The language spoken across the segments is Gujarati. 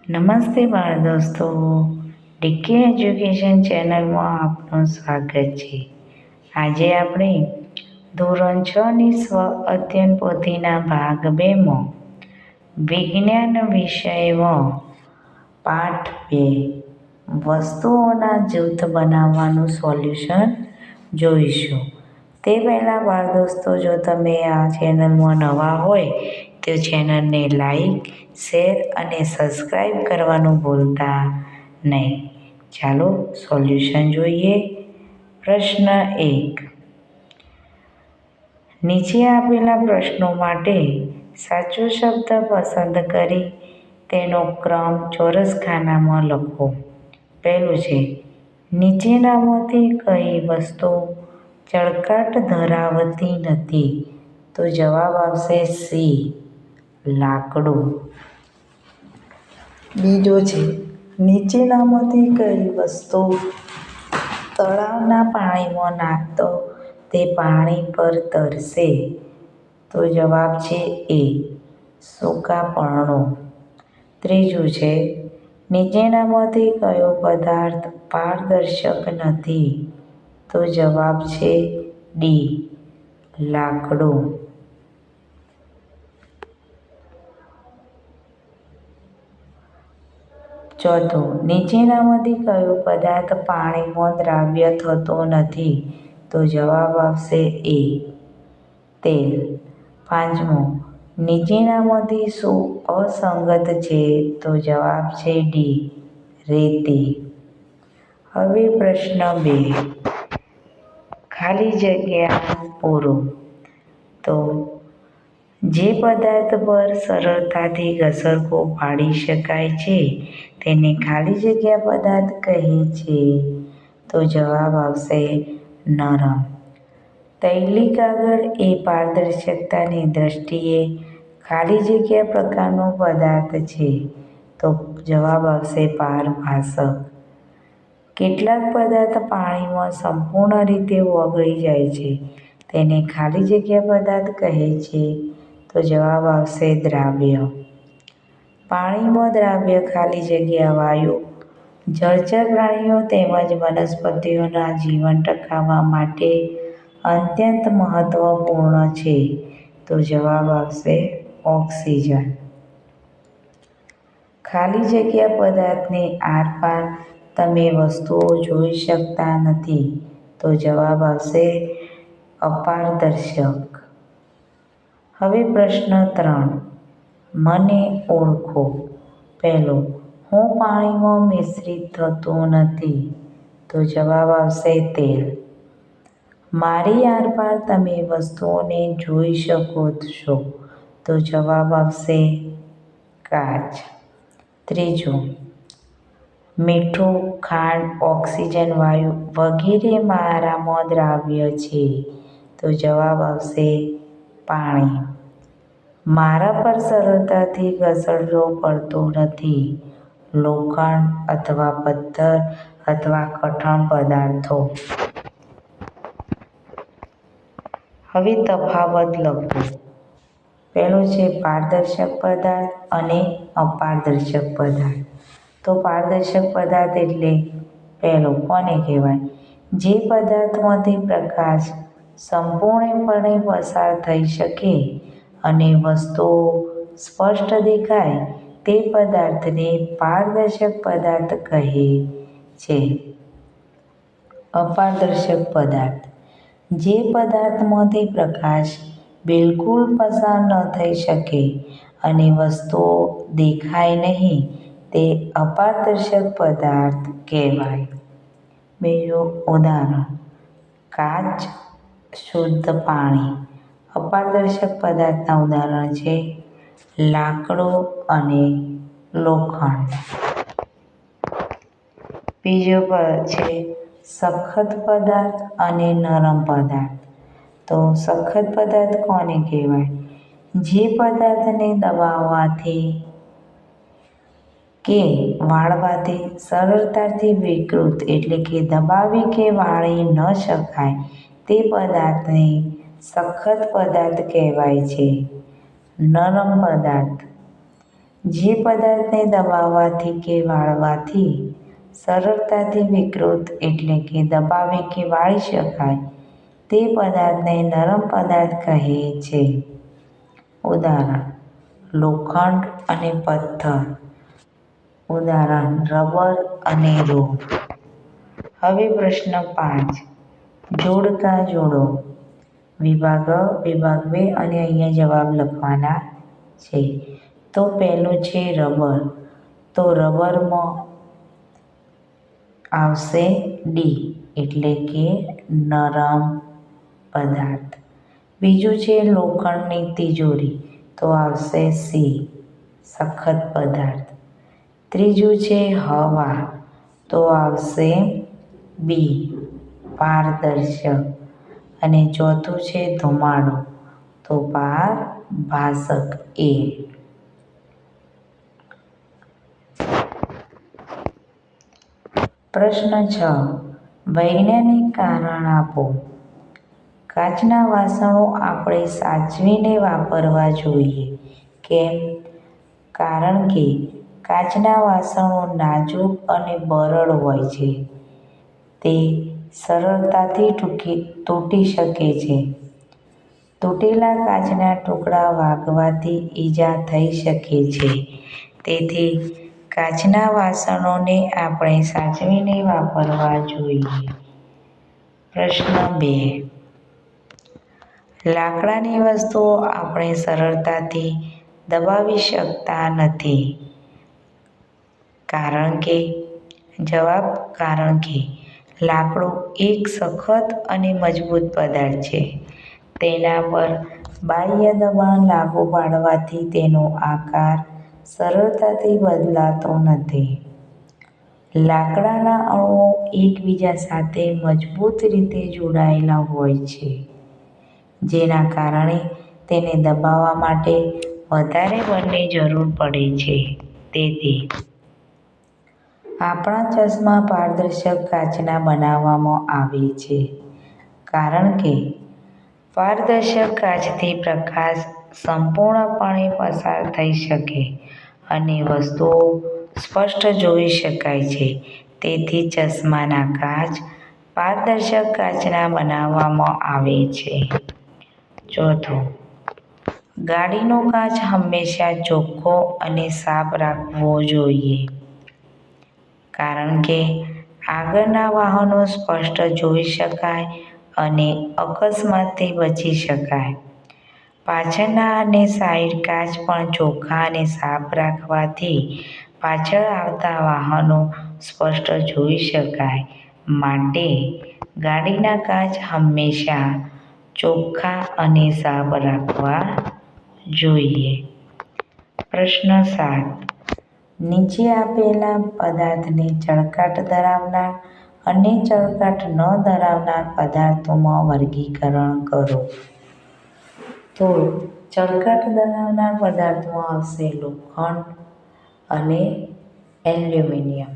નમસ્તે બાળ દોસ્તો, ડીકે એજ્યુકેશન ચેનલમાં આપનું સ્વાગત છે. આજે આપણે ધોરણ 6ની સ્વ અધ્યયન પોથીના ભાગ 2માં વિજ્ઞાન વિષયમાં પાઠ 2 વસ્તુઓના જૂથ બનાવવાનું સોલ્યુશન જોઈશું. તે પહેલાં બાળ દોસ્તો, જો તમે આ ચેનલમાં નવા હોય તો ચેનલને લાઈક, શેર અને સબસ્ક્રાઈબ કરવાનું ભૂલતા નહીં. ચાલો સોલ્યુશન જોઈએ. પ્રશ્ન 1. નીચે આપેલા પ્રશ્નો માટે સાચો શબ્દ પસંદ કરી તેનો ક્રમ ચોરસ ખાનામાં લખો. પહેલું છે, નીચેનામાંથી કઈ વસ્તુ ચળકાટ ધરાવતી નથી? તો જવાબ આવશે સી. લાકડું. બીજો છે, નીચેનામાંથી કઈ વસ્તુ તળાવના પાણીમાં નાખતો તે પાણી પર તરશે? તો જવાબ છે એ. સૂકા પર્ણો. ત્રીજું છે, નીચેનામાંથી કયો પદાર્થ પારદર્શક નથી? તો જવાબ છે ડી. લાકડું. ચોથું, નીચેનામાંથી કયો પદાર્થ પાણીમાં દ્રાવ્ય થતો નથી? તો જવાબ આવશે એ. તેલ. પાંચમું, નીચેનામાંથી શું અસંગત છે? તો જવાબ છે ડી. રેતી. હવે પ્રશ્ન 2. ખાલી જગ્યા પૂરો. તો જે પદાર્થ પર સરળતાથી ઘસરકો પાડી શકાય છે તેને ખાલી જગ્યા પદાર્થ કહે છે? તો જવાબ આવશે નરમ. તૈલી કાગળ એ પારદર્શકતાની દ્રષ્ટિએ ખાલી જગ્યા પ્રકારનો પદાર્થ છે? તો જવાબ આવશે પારભાસક. કેટલાક પદાર્થ પાણીમાં સંપૂર્ણ રીતે ઓગળી જાય છે તેને ખાલી જગ્યા પદાર્થ કહે છે? તો જવાબ આવશે દ્રાવ્ય. પાણીમાં દ્રાવ્ય ખાલી જગ્યા વાયુ જળચર પ્રાણીઓ તેમજ વનસ્પતિઓના જીવન ટકાવવા માટે અત્યંત મહત્વપૂર્ણ છે? તો જવાબ આવશે ઓક્સિજન. ખાલી જગ્યા પદાર્થની આરપાર તમે વસ્તુઓ જોઈ શકતા નથી? તો જવાબ આવશે અપારદર્શક. હવે પ્રશ્ન 3. મને ઓળખો. પહેલું, હું પાણીમાં મિશ્રિત થતો નથી? તો જવાબ આવશે તેલ. મારી આરપાર તમે વસ્તુઓને જોઈ શકો છો? તો જવાબ આવશે કાચ. ત્રીજું, મીઠું, ખાંડ, ઓક્સિજન વાયુ વગેરે મારામાં દ્રાવ્ય છે? તો જવાબ આવશે પાણી. મારા પર સરળતાથી ઘસરડો પડતો નથી? લોખંડ અથવા પથ્થર અથવા કઠણ પદાર્થો. હવે તફાવત લખો. પહેલું છે પારદર્શક પદાર્થ અને અપારદર્શક પદાર્થ. તો પારદર્શક પદાર્થ એટલે પહેલું કોને કહેવાય? જે પદાર્થમાંથી પ્રકાશ સંપૂર્ણપણે પસાર થઈ શકે અને વસ્તુઓ સ્પષ્ટ દેખાય તે પદાર્થને પારદર્શક પદાર્થ કહે છે. અપારદર્શક પદાર્થ, જે પદાર્થમાંથી પ્રકાશ બિલકુલ પસાર ન થઈ શકે અને વસ્તુઓ દેખાય નહીં તે અપારદર્શક પદાર્થ કહેવાય. બીજું ઉદાહરણ, કાચ, શુદ્ધ પાણી. અપારદર્શક પદાર્થના ઉદાહરણ છે લાકડું અને લોખંડ. બીજું છે સખત પદાર્થ અને નરમ પદાર્થ. તો સખત પદાર્થ કોને કહેવાય? જે પદાર્થને દબાવવાથી કે વાળવાથી સરળતાથી વિકૃત એટલે કે દબાવી કે વાળી ન શકાય તે પદાર્થને સખત પદાર્થ કહેવાય છે. નરમ પદાર્થ, જે પદાર્થને દબાવવાથી કે વાળવાથી સરળતાથી વિકૃત એટલે કે દબાવી કે વાળી શકાય તે પદાર્થને નરમ પદાર્થ કહે છે. ઉદાહરણ: લોખંડ અને પથ્થર. ઉદાહરણ: રબર અને રૂ. હવે પ્રશ્ન 5. જોડકા જોડો. વિભાગ અ, વિભાગ બે અને અહીંયા જવાબ લખવાના છે. તો પહેલું છે રબર. તો રબરમાં આવશે ડી એટલે કે નરમ પદાર્થ. બીજું છે લોખંડની તિજોરી. તો આવશે સી સખત પદાર્થ. ત્રીજું છે હવા. તો આવશે બી પારદર્શક. અને ચોથું છે ધુમાડો. તો પારભાસક એ. પ્રશ્ન 6. વૈજ્ઞાનિક કારણ આપો. કાચના વાસણો આપણે સાચવીને વાપરવા જોઈએ. કેમ? કારણ કે કાચના વાસણો નાજુક અને બરડ હોય છે. તે સરળતાથી તૂટી શકે છે. તૂટેલા કાચના ટુકડા વાગવાથી ઈજા થઈ શકે છે. તેથી કાચના વાસણોને આપણે સાચવીને વાપરવા જોઈએ. પ્રશ્ન 2. લાકડાની વસ્તુઓ આપણે સરળતાથી દબાવી શકતા નથી. કારણ કે જવાબ: કારણ કે લાકડું એક સખત અને મજબૂત પદાર્થ છે. તેના પર બાહ્ય દબાણ લાગુ પાડવાથી તેનો આકાર સરળતાથી બદલાતો નથી. લાકડાના અણુઓ એકબીજા સાથે મજબૂત રીતે જોડાયેલા હોય છે. જેના કારણે તેને દબાવવા માટે વધારે બળની જરૂર પડે છે. તેથી આપણા ચશ્મા પારદર્શક કાચના બનાવવામાં આવે છે. કારણ કે પારદર્શક કાચથી પ્રકાશ સંપૂર્ણપણે પસાર થઈ શકે અને વસ્તુઓ સ્પષ્ટ જોઈ શકાય છે. તેથી ચશ્માના કાચ પારદર્શક કાચના બનાવવામાં આવે છે. ચોથું, ગાડીનો કાચ હંમેશા ચોખ્ખો અને સાફ રાખવો જોઈએ. કારણ કે આગળના વાહનો સ્પષ્ટ જોઈ શકાય અને અકસ્માતથી બચી શકાય. પાછળના અને સાઈડ કાચ પણ ચોખ્ખા અને સાફ રાખવાથી પાછળ આવતા વાહનો સ્પષ્ટ જોઈ શકાય. માટે ગાડીના કાચ હંમેશા ચોખ્ખા અને સાફ રાખવા જોઈએ. પ્રશ્ન 7. નીચે આપેલા પદાર્થને ચળકાટ ધરાવનાર અને ચળકાટ ન ધરાવનાર પદાર્થોમાં વર્ગીકરણ કરો. તો ચળકાટ ધરાવનાર પદાર્થોમાં આવશે લોખંડ અને એલ્યુમિનિયમ.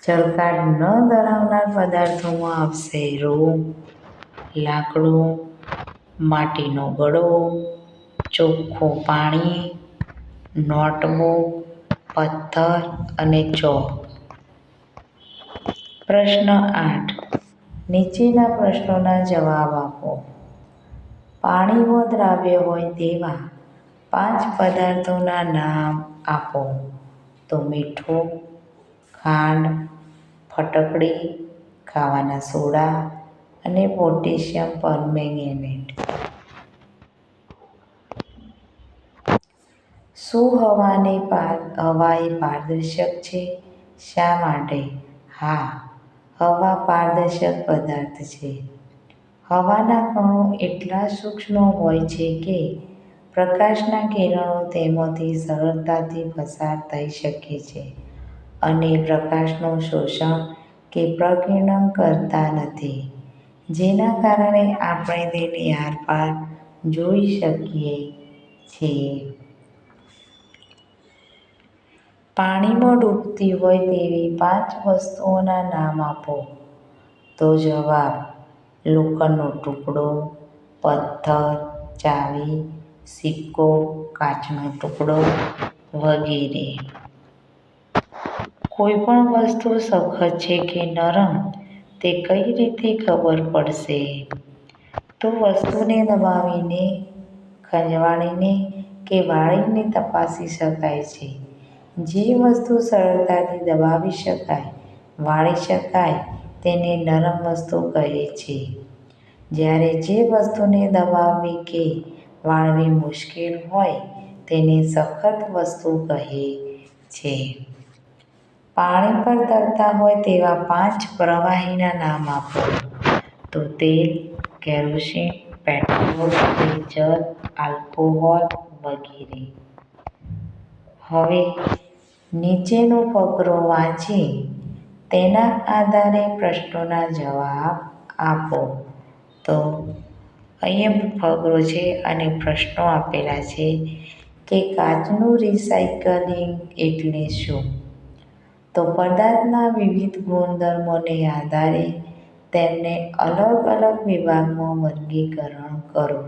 ચળકાટ ન ધરાવનાર પદાર્થોમાં આવશે રૂ, લાકડું, માટીનો ગળો, ચોખ્ખું પાણી, નોટબુક, પથ્થર અને ચોક. પ્રશ્ન 8. નીચેના પ્રશ્નોના જવાબ આપો. પાણીમાં દ્રાવ્ય હોય તેવા 5 પદાર્થોના નામ આપો. તો મીઠું, ખાંડ, ફટકડી, ખાવાના સોડા અને પોટેશિયમ પરમેંગેનેટ. શું હવા એ પારદર્શક છે? શા માટે? હા, હવા પારદર્શક પદાર્થ છે. હવાના કણો એટલા સૂક્ષ્મ હોય છે કે પ્રકાશના કિરણો તેમાંથી સરળતાથી પસાર થઈ શકે છે અને પ્રકાશનું શોષણ કે પ્રકીર્ણન કરતા નથી. જેના કારણે આપણે તેની આરપાર જોઈ શકીએ છીએ. પાણીમાં ડૂબતી હોય તેવી 5 વસ્તુઓના નામ આપો. તો જવાબ: લોખંડનો ટુકડો, પથ્થર, ચાવી, સિક્કો, કાચનો ટુકડો વગેરે. કોઈ પણ વસ્તુ સખત છે કે નરમ તે કઈ રીતે ખબર પડશે? તો વસ્તુને દબાવીને, ખંજવાળીને કે વાળીને તપાસી શકાય છે. જે વસ્તુ સરળતાથી દબાવી શકાય, વાળી શકાય તેને નરમ વસ્તુ કહે છે. જ્યારે જે વસ્તુને દબાવવી કે વાળવી મુશ્કેલ હોય તેને સખત વસ્તુ કહે છે. પાણી પર તરતા હોય તેવા 5 પ્રવાહીના નામ આપો. તો તેલ, કેરોસીન, પેટ્રોલ, ડીઝલ, આલ્કોહોલ વગેરે. હવે નીચેનો ફકરો વાંચી તેના આધારે પ્રશ્નોના જવાબ આપો. તો અહીંયા ફકરો છે અને પ્રશ્નો આપેલા છે કે કાચનું રિસાયકલિંગ એટલે શું? તો પદાર્થના વિવિધ ગુણધર્મોને આધારે તેમને અલગ અલગ વિભાગમાં વર્ગીકરણ કરો.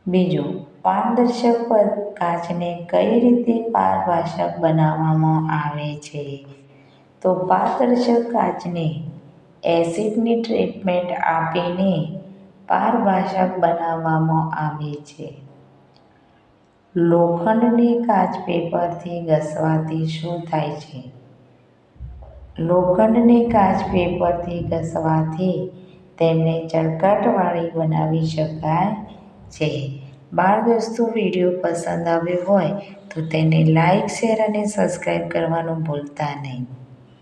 બીજું, પારદર્શક કાચને કઈ રીતે પારભાષક બનાવવામાં આવે છે? તો પારદર્શક કાચને એસિડની ટ્રીટમેન્ટ આપીને પારભાષક બનાવવામાં આવે છે. લોખંડને કાચ પેપરથી ઘસવાથી શું થાય છે? લોખંડને કાચ પેપરથી ઘસવાથી તેમને ચળકટવાળી બનાવી શકાય છે. બાળ દોસ્તો, વિડીયો પસંદ આવ્યો હોય તો તેને લાઈક, શેર અને સબસ્ક્રાઈબ કરવાનું ભૂલતા નહીં.